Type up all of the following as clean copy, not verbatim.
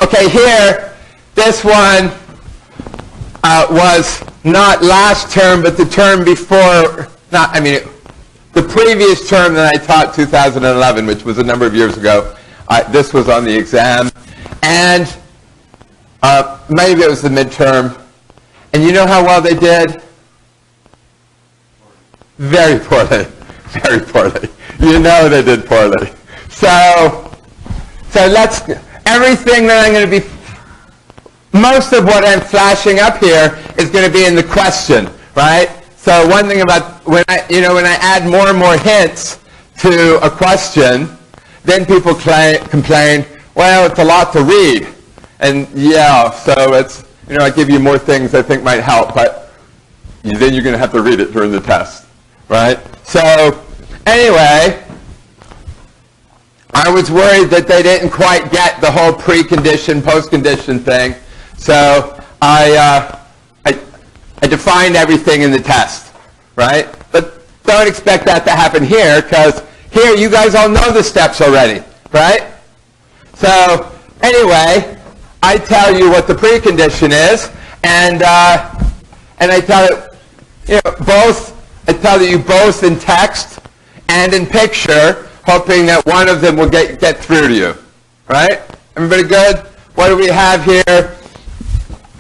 Okay, here, this one was not last term, but the term before, the previous term that I taught, 2011, which was a number of years ago. This was on the exam. And maybe it was the midterm. And you know how well they did? Very poorly. Very poorly. You know they did poorly. So everything that I'm going to be, most of what I'm flashing up here is going to be in the question, right? So one thing about when I add more and more hints to a question, then people complain, well, it's a lot to read. And yeah, so it's, I give you more things I think might help, but then you're going to have to read it during the test, right? So anyway, I was worried that they didn't quite get the whole precondition, postcondition thing. So I defined everything in the test, right? But don't expect that to happen here, because here you guys all know the steps already, right? So anyway, I tell you what the precondition is, and I tell it, I tell you both in text and in picture, hoping that one of them will get through to you, right? Everybody good? What do we have here?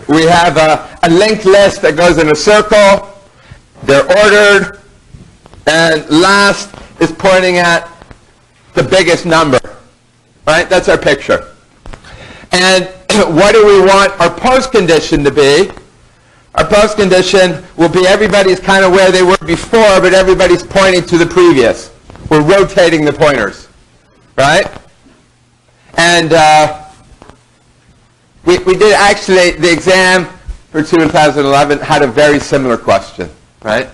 We have a linked list that goes in a circle. They're ordered, and last is pointing at the biggest number, right? That's our picture. And what do we want our postcondition to be? Our postcondition will be everybody's kind of where they were before, but everybody's pointing to the previous. We're rotating the pointers, right? And we did actually, the exam for 2011 had a very similar question, right?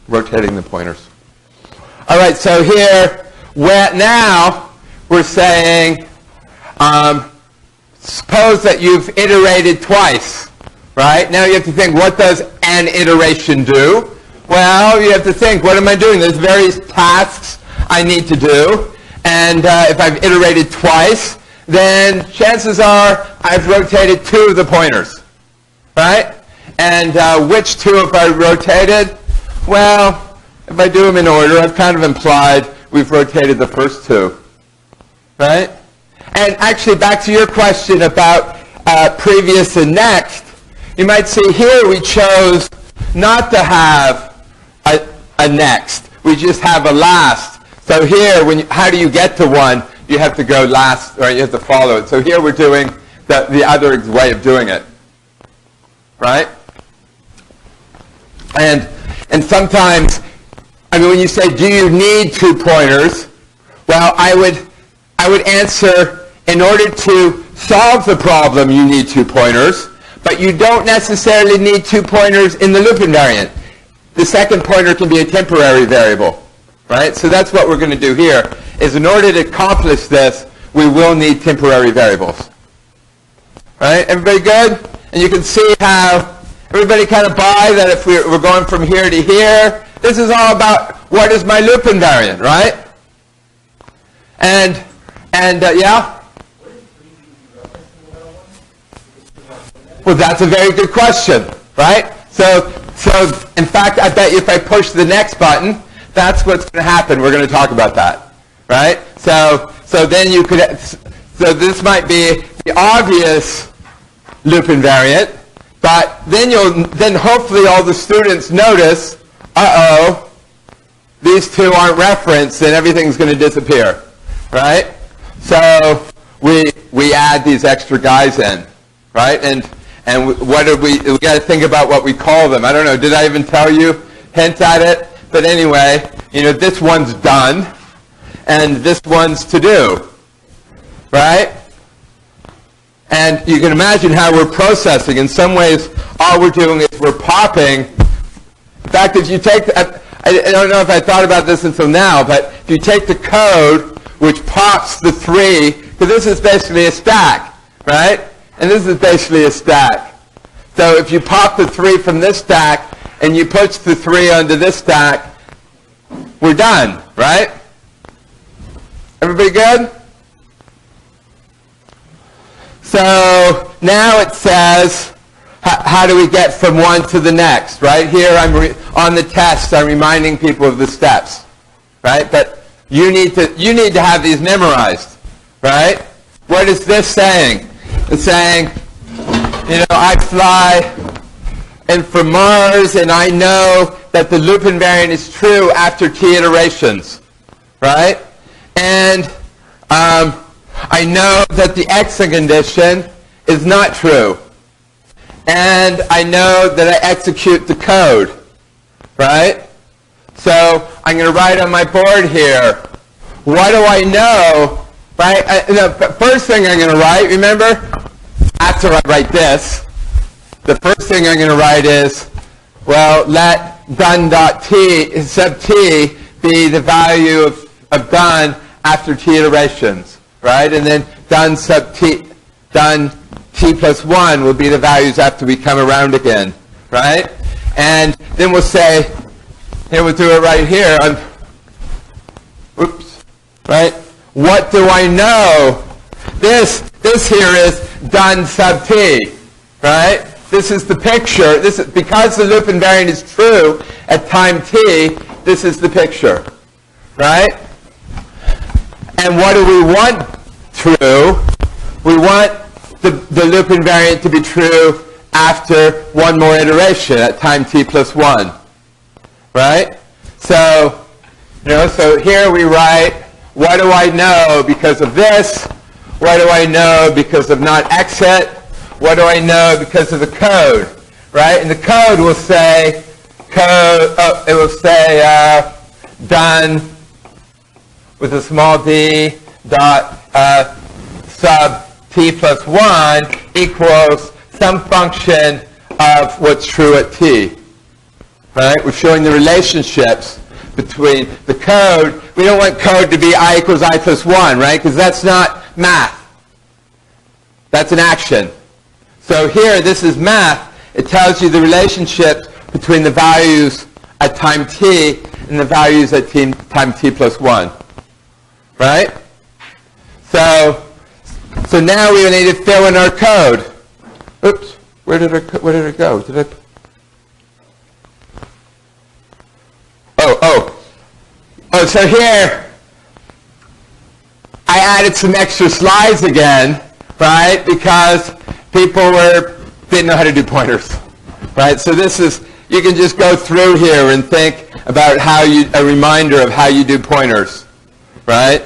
Rotating the pointers. All right, so here, now we're saying, suppose that you've iterated twice, right? Now you have to think, what does an iteration do? Well, you have to think, what am I doing? There's various tasks I need to do. And if I've iterated twice, then chances are I've rotated two of the pointers, right? And which two have I rotated? Well, if I do them in order, I've kind of implied we've rotated the first two, right? And actually, back to your question about previous and next, you might see here we chose not to have a next. We just have a last. So here, how do you get to one? You have to go last, or you have to follow it. So here we're doing the other way of doing it, right? And sometimes, when you say, do you need two pointers? Well, I would answer, in order to solve the problem, you need two pointers, but you don't necessarily need 2 pointers in the loop invariant. The second pointer can be a temporary variable, right? So that's what we're going to do here, is in order to accomplish this, we will need temporary variables. Right? Everybody good? And you can see how everybody kind of buy that if we're going from here to here, this is all about what is my loop invariant, right? And yeah? Well, that's a very good question, right? So in fact, I bet you if I push the next button, that's what's going to happen. We're going to talk about that, right? So then you could, so this might be the obvious loop invariant, but then hopefully all the students notice, these two aren't referenced, and everything's going to disappear, right? So we add these extra guys in, right? And what do we got to think about what we call them. I don't know, did I even tell you? Hint at it. But anyway, this one's done, and this one's to do, right? And you can imagine how we're processing. In some ways, all we're doing is we're popping. In fact, if you take, I don't know if I thought about this until now, but if you take the code which pops the 3, because this is basically a stack, right? And this is basically a stack. So if you pop the 3 from this stack and you push the 3 onto this stack, we're done, right? Everybody good? So now it says, how do we get from one to the next, right? Here on the test, I'm reminding people of the steps, right? But you need to have these memorized, right? What is this saying? It's saying, I fly and from Mars, and I know that the loop invariant is true after t iterations, right? And I know that the exit condition is not true. And I know that I execute the code, right? So I'm going to write on my board here, what do I know, right? The first thing I'm going to write, remember, after I write this, the first thing I'm going to write is, well, let done.t sub t be the value of done after t iterations, right? And then done sub t, done t plus 1 will be the values after we come around again, right? And then we'll say, here we'll do it right here. Right? What do I know? This here is done sub t, right? This is the picture. This is, because the loop invariant is true at time t, this is the picture, right? And what do we want true? We want the loop invariant to be true after one more iteration at time t plus 1, right? So, so here we write, what do I know because of this? What do I know because of not exit? What do I know because of the code, right? And the code will say, done with a small d dot sub t plus 1 equals some function of what's true at t, right? We're showing the relationships between the code. We don't want code to be I equals I plus 1, right? Because that's not math. That's an action. So here, this is math. It tells you the relationships between the values at time t and the values at time t plus 1, right? So now we need to fill in our code. Oops, where did it go? Oh, so here I added some extra slides again, right? Because people didn't know how to do pointers, right? So this is, you can just go through here and think about a reminder of how you do pointers, right?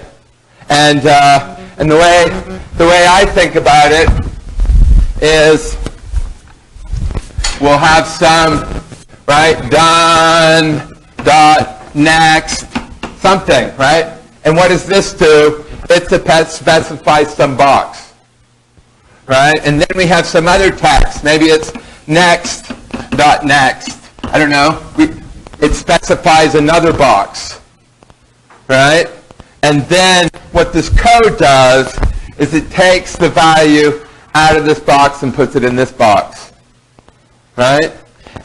And the way I think about it is we'll have some, right, done, dot, next, something, right? And what does this do? It specifies some box, right? And then we have some other text. Maybe it's next, dot, next. I don't know. It specifies another box, right? And then what this code does is it takes the value out of this box and puts it in this box, right?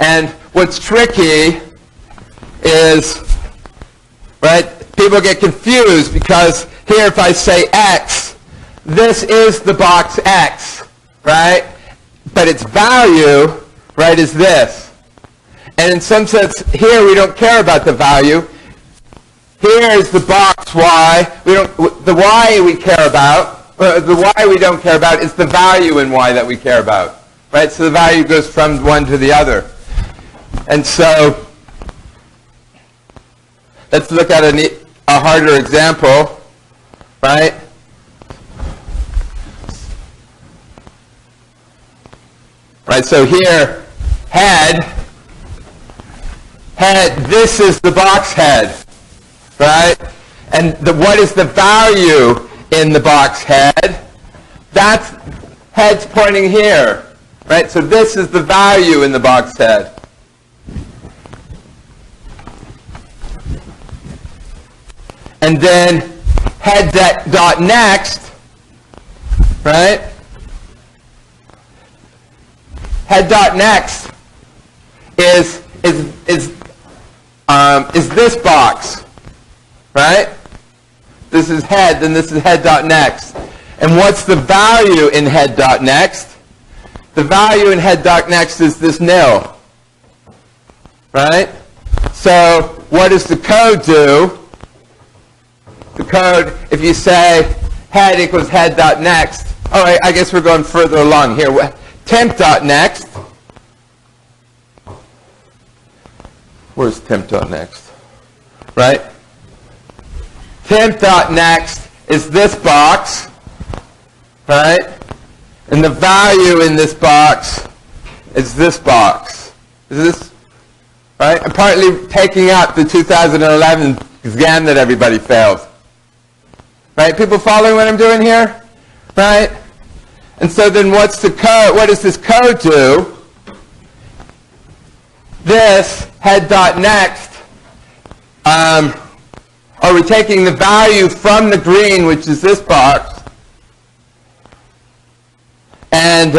And what's tricky is, right, people get confused because here if I say X, this is the box X, right? But its value, right, is this. And in some sense, here we don't care about the value. Here is the box Y. The Y we care about, the Y we don't care about is the value in Y that we care about, right? So the value goes from one to the other. And so let's look at a harder example, right? Right, so here, head, this is the box head, right? And what is the value in the box head? That's head's pointing here, right? So this is the value in the box head. And then head dot next, right? Head dot next is this box, right? This is head, then this is head dot next. And what's the value in head dot next? the value in head.next is this nil, right? So what does the code do? The code, if you say head equals head.next, all right, I guess we're going further along here. Temp.next. Where's temp.next? Right? Temp.next is this box, right? And the value in this box is this box. Is this, right? I'm partly taking out the 2011 exam that everybody failed. Right? People following what I'm doing here? Right? And so then what's the code? What does this code do? This head.next, are we taking the value from the green, which is this box, and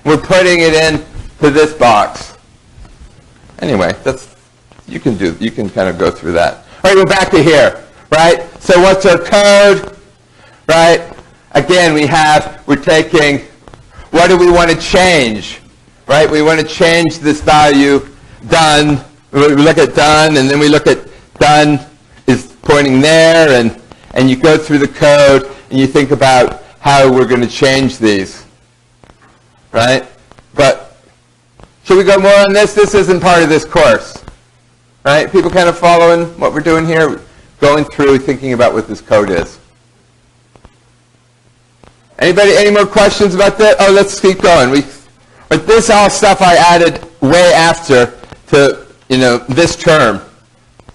we're putting it into this box. Anyway, that's, you can kind of go through that. All right, we're back to here. Right? So what's our code? Right? Again, we're taking, what do we want to change? Right? We want to change this value, done. We look at done, and then we look at done is pointing there, and you go through the code, and you think about how we're going to change these. Right? But should we go more on this? This isn't part of this course. Right? People kind of following what we're doing here? Going through, thinking about what this code is. Anybody, any more questions about that? Oh, let's keep going. But this all stuff I added way after to, this term,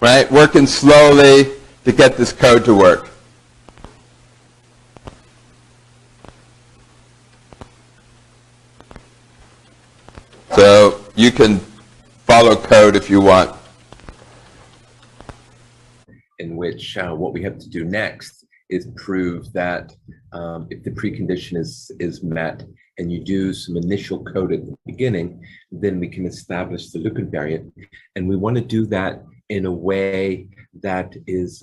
right? Working slowly to get this code to work. So you can follow code if you want. In which what we have to do next is prove that if the precondition is met and you do some initial code at the beginning, then we can establish the loop invariant. And we want to do that in a way that is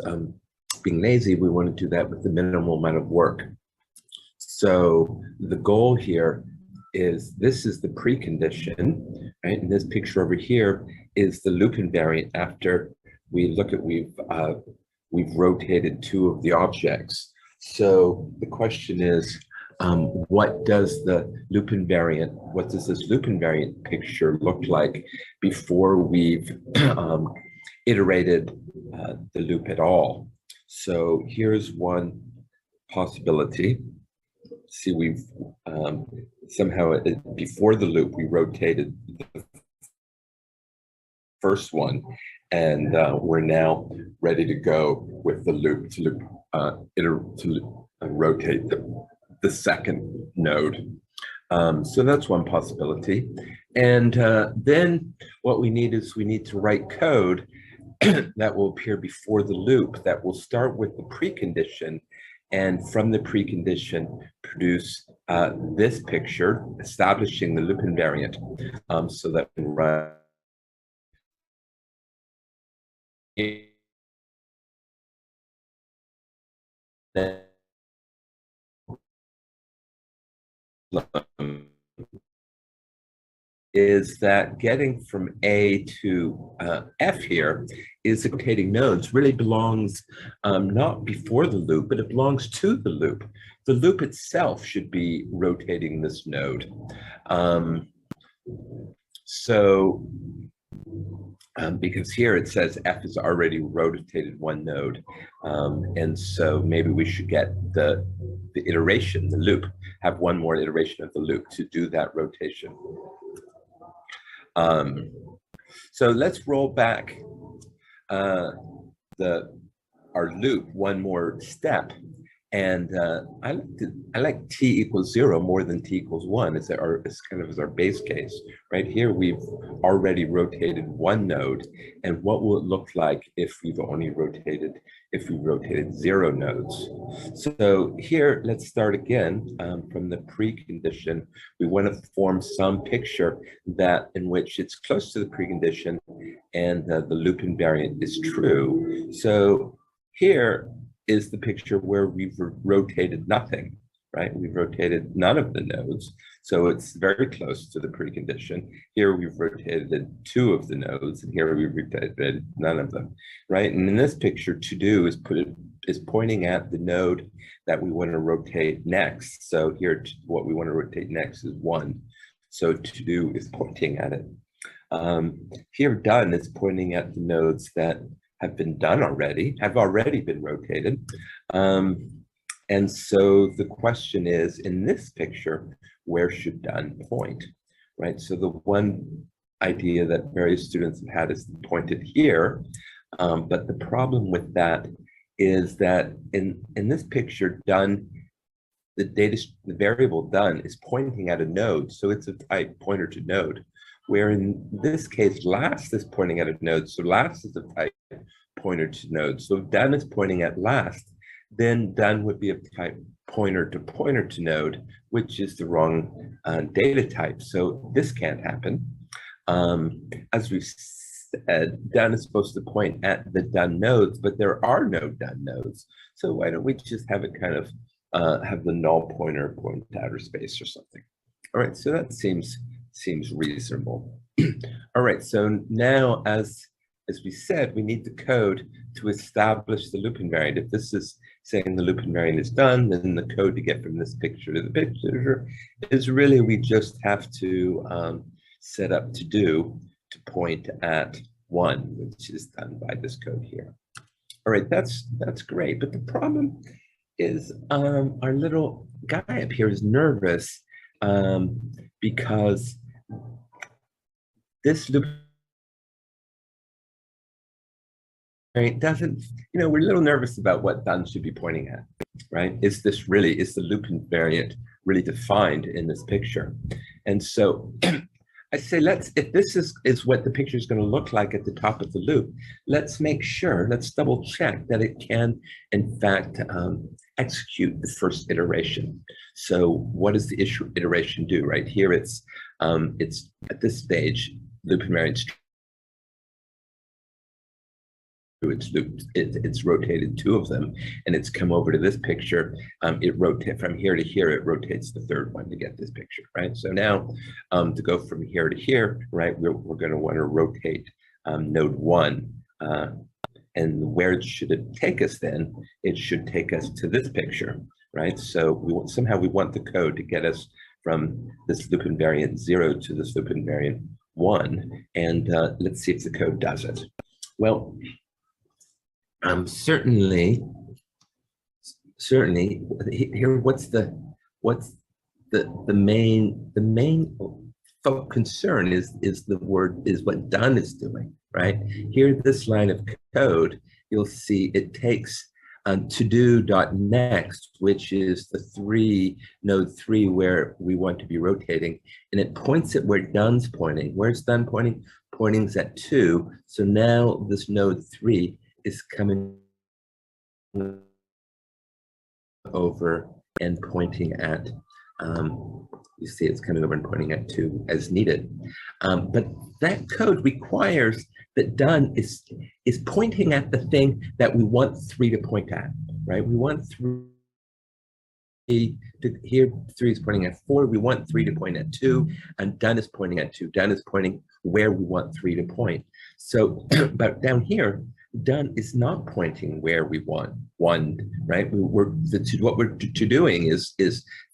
being lazy. We want to do that with the minimal amount of work. So the goal here is, this is the precondition, right? And this picture over here is the loop invariant after we look at, we've rotated two of the objects. So the question is, what does this loop invariant picture look like before we've iterated the loop at all? So here's one possibility. See, we've somehow before the loop, we rotated the first one, and we're now ready to go with the loop to rotate the second node. So that's one possibility. And then what we need is, we need to write code that will appear before the loop that will start with the precondition, and from the precondition produce this picture, establishing the loop invariant, so that we can run is that getting from A to F here is rotating nodes, really belongs not before the loop, but it belongs to the loop. The loop itself should be rotating this node. Because here it says F has already rotated one node. And so maybe we should get the iteration, the loop, have one more iteration of the loop to do that rotation. So let's roll back our loop one more step. And I like t equals 0 more than t equals 1 as kind of as our base case. Right here, we've already rotated one node. And what will it look like if we've rotated 0 nodes? So here, let's start again from the precondition. We want to form some picture that in which it's close to the precondition and the loop invariant is true. So here is the picture where we've rotated nothing, right? We've rotated none of the nodes, so it's very close to the precondition. Here we've rotated 2 of the nodes, and here we've rotated none of them, right? And in this picture, to do is pointing at the node that we want to rotate next. So here, what we want to rotate next is 1. So to do is pointing at it. Here, done is pointing at the nodes that have been done already, have already been rotated. And so the question is, in this picture, where should done point, right? So the one idea that various students have had is to point it here. But the problem with that is that in this picture, done, the variable done is pointing at a node. So it's a type pointer to node, where in this case, last is pointing at a node. So last is a type pointer to node. So if done is pointing at last, then done would be a type pointer to node, which is the wrong data type. So this can't happen. As we've said, done is supposed to point at the done nodes, but there are no done nodes. So why don't we just have it kind of have the null pointer point to outer space or something? All right, so that seems reasonable. All right, so now as we said, we need the code to establish the loop invariant. If this is saying the loop invariant is done, then the code to get from this picture to the picture is really, we just have to set up to do to point at 1, which is done by this code here. All right, that's great. But the problem is our little guy up here is nervous because this loop doesn't, we're a little nervous about what done should be pointing at, right? Is the loop invariant really defined in this picture? And so I say, if this is what the picture is going to look like at the top of the loop, let's make sure, let's double check that it can, in fact, execute the first iteration. So what does the iteration do? Right here, it's at this stage, loop invariant it's rotated 2 of them, and it's come over to this picture. It rotates from here to here. It rotates the 3rd one to get this picture, right? So now to go from here to here, right, we're going to want to rotate node 1. And where should it take us then? It should take us to this picture, right? So we want the code to get us from this loop invariant 0 to this loop invariant 1. And let's see if the code does it. Well, certainly here, what's the main concern is what done is doing, right? Here, this line of code, you'll see it takes to-do.next, which is the node 3 where we want to be rotating, and it points at where done's pointing. Where's done pointing? Pointing's at 2. So now this node 3 is coming over and pointing at, you see it's coming over and pointing at 2 as needed. But that code requires that done is pointing at the thing that we want 3 to point at, right? We want 3 to, here 3 is pointing at 4, we want 3 to point at 2, and done is pointing at 2. Done is pointing where we want 3 to point. So, but down here, done is not pointing where we want 1, right? What we're doing is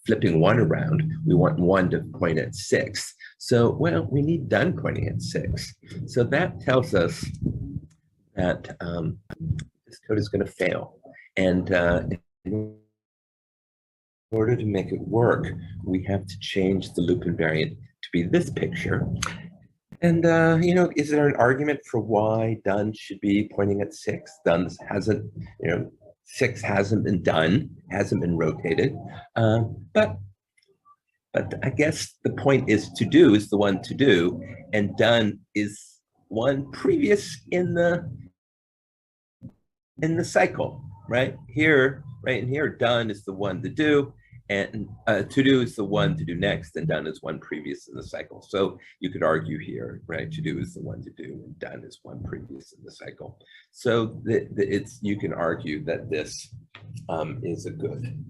flipping 1 around. We want 1 to point at 6. So, well, we need done pointing at 6. So that tells us that this code is going to fail. And in order to make it work, we have to change the loop invariant to be this picture. And, is there an argument for why done should be pointing at 6? Done hasn't, 6 hasn't been done, hasn't been rotated. But I guess the point is to do is the one to do, and done is one previous in the cycle, right? Here, right in here, done is the one to do, and to do is the one to do next, and done is one previous in the cycle. So you could argue here, right? To do is the one to do, and done is one previous in the cycle. So you can argue that this is a good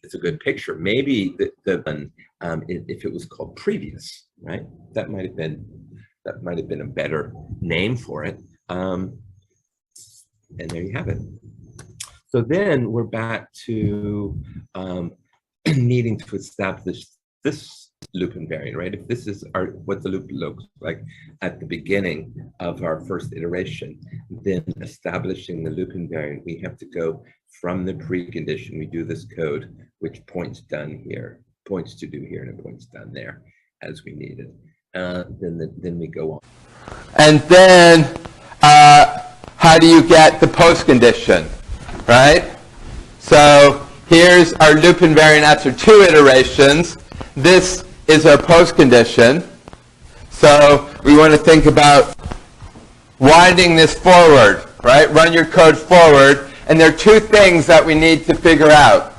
it's a good picture. Maybe if it was called previous, right? That might have been a better name for it. And there you have it. So then we're back to needing to establish this loop invariant, right? If this is what the loop looks like at the beginning of our first iteration, then establishing the loop invariant, we have to go from the precondition. We do this code, which points done here, points to do here, and it points done there as we need it. Then we go on. And then how do you get the post-condition, right? So here's our loop invariant after 2 iterations. This is our post-condition. So we want to think about winding this forward, right? Run your code forward. And there are 2 things that we need to figure out.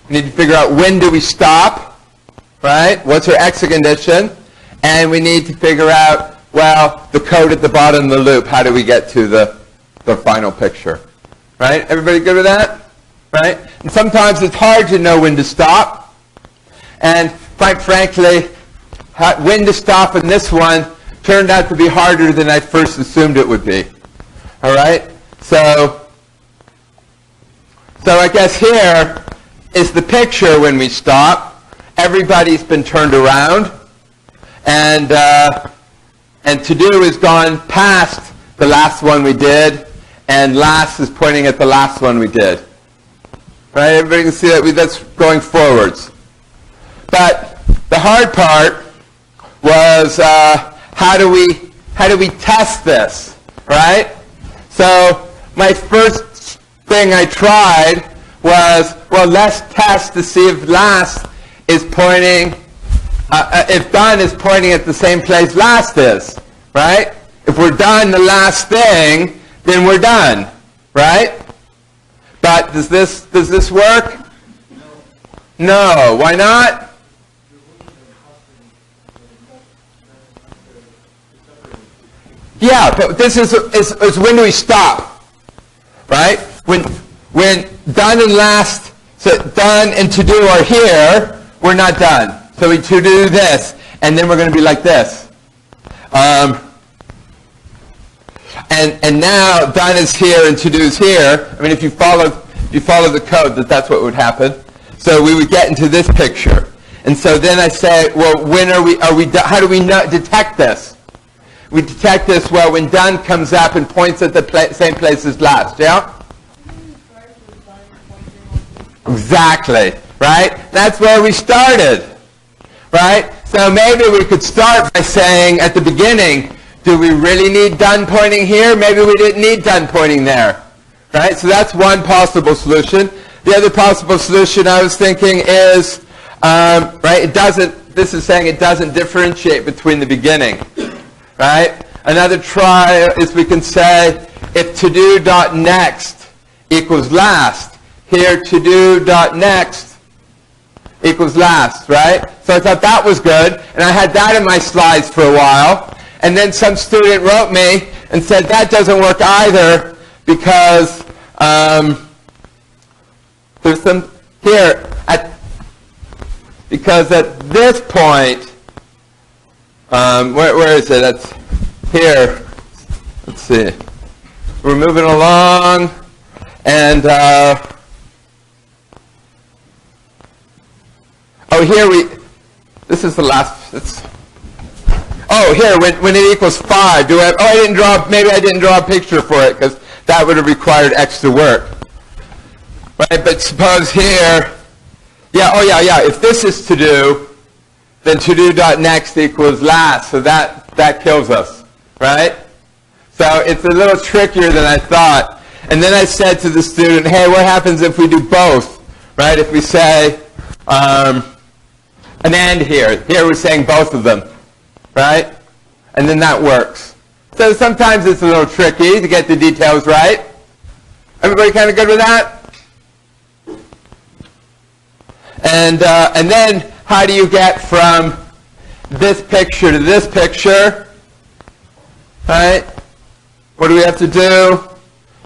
We need to figure out when do we stop, right? What's our exit condition? And we need to figure out, well, the code at the bottom of the loop. How do we get to the final picture? Right? Everybody good with that? Right? And sometimes it's hard to know when to stop. And quite frankly, when to stop in this one turned out to be harder than I first assumed it would be. All right? So I guess here is the picture when we stop. Everybody's been turned around. And to do is gone past the last one we did, and last is pointing at the last one we did. Right? Everybody can see that that's going forwards. But the hard part was how do we test this, right? So my first thing I tried was, well, let's test to see if last is pointing, if done is pointing at the same place last is, right? If we're done the last thing, then we're done, right? But does this work? No. Why not? Yeah, but this is when do we stop, right? When done and last, so done and to do are here, we're not done. So we to do this, and then we're going to be like this. And now done is here and to do is here. I mean, if you follow the code, that's what would happen. So we would get into this picture. And so then I say, well, when are we how do we detect this? We detect this, well, when done comes up and points at the same place as last, yeah? Exactly, right? That's where we started, right? So maybe we could start by saying at the beginning, do we really need done pointing here? Maybe we didn't need done pointing there, right? So that's one possible solution. The other possible solution I was thinking is, right, this is saying it doesn't differentiate between the beginning, right? Another try is we can say if to-do.next equals last, here to-do.next equals last, right? So I thought that was good, and I had that in my slides for a while. And then some student wrote me and said that doesn't work either because there's some here because at this point, where is it? That's here. Let's see. We're moving along, and this is the last. Oh, here, when it equals 5, maybe I didn't draw a picture for it because that would have required extra work. Right, but suppose here, if this is to do, then to-do.next equals last, so that kills us, right? So it's a little trickier than I thought. And then I said to the student, hey, what happens if we do both, right? If we say an and here we're saying both of them. Right? And then that works. So sometimes it's a little tricky to get the details right. Everybody kind of good with that? And then how do you get from this picture to this picture? Right? What do we have to do?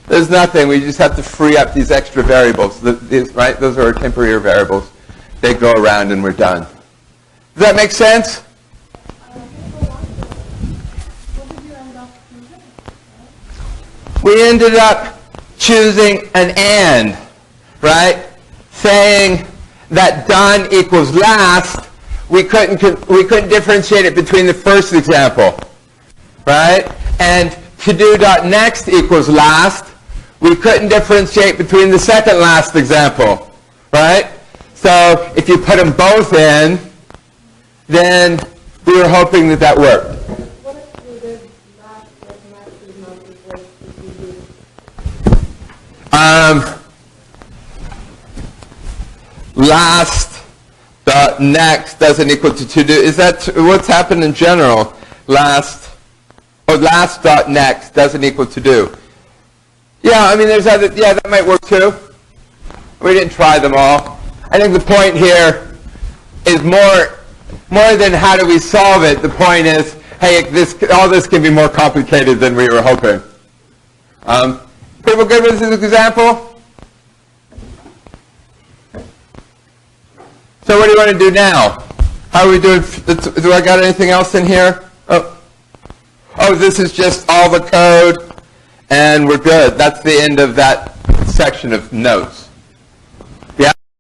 There's nothing. We just have to free up these extra variables. Right? Those are our temporary variables. They go around and we're done. Does that make sense? We ended up choosing an and, right? Saying that done equals last. We couldn't differentiate it between the first example, right? And to-do.next equals last. We couldn't differentiate between the second last example, right? So if you put them both in, then we were hoping that that worked. What if we did last but next is not equal to to-do? Last dot next doesn't equal to do. Is that what's happened in general? Last dot next doesn't equal to do. Yeah, I mean there's other. Yeah, that might work too. We didn't try them all. I think the point here is more than how do we solve it. The point is, hey, all this can be more complicated than we were hoping. People good with this example? So what do you want to do now? How are we doing? Do I got anything else in here? Oh, this is just all the code, and we're good. That's the end of that section of notes.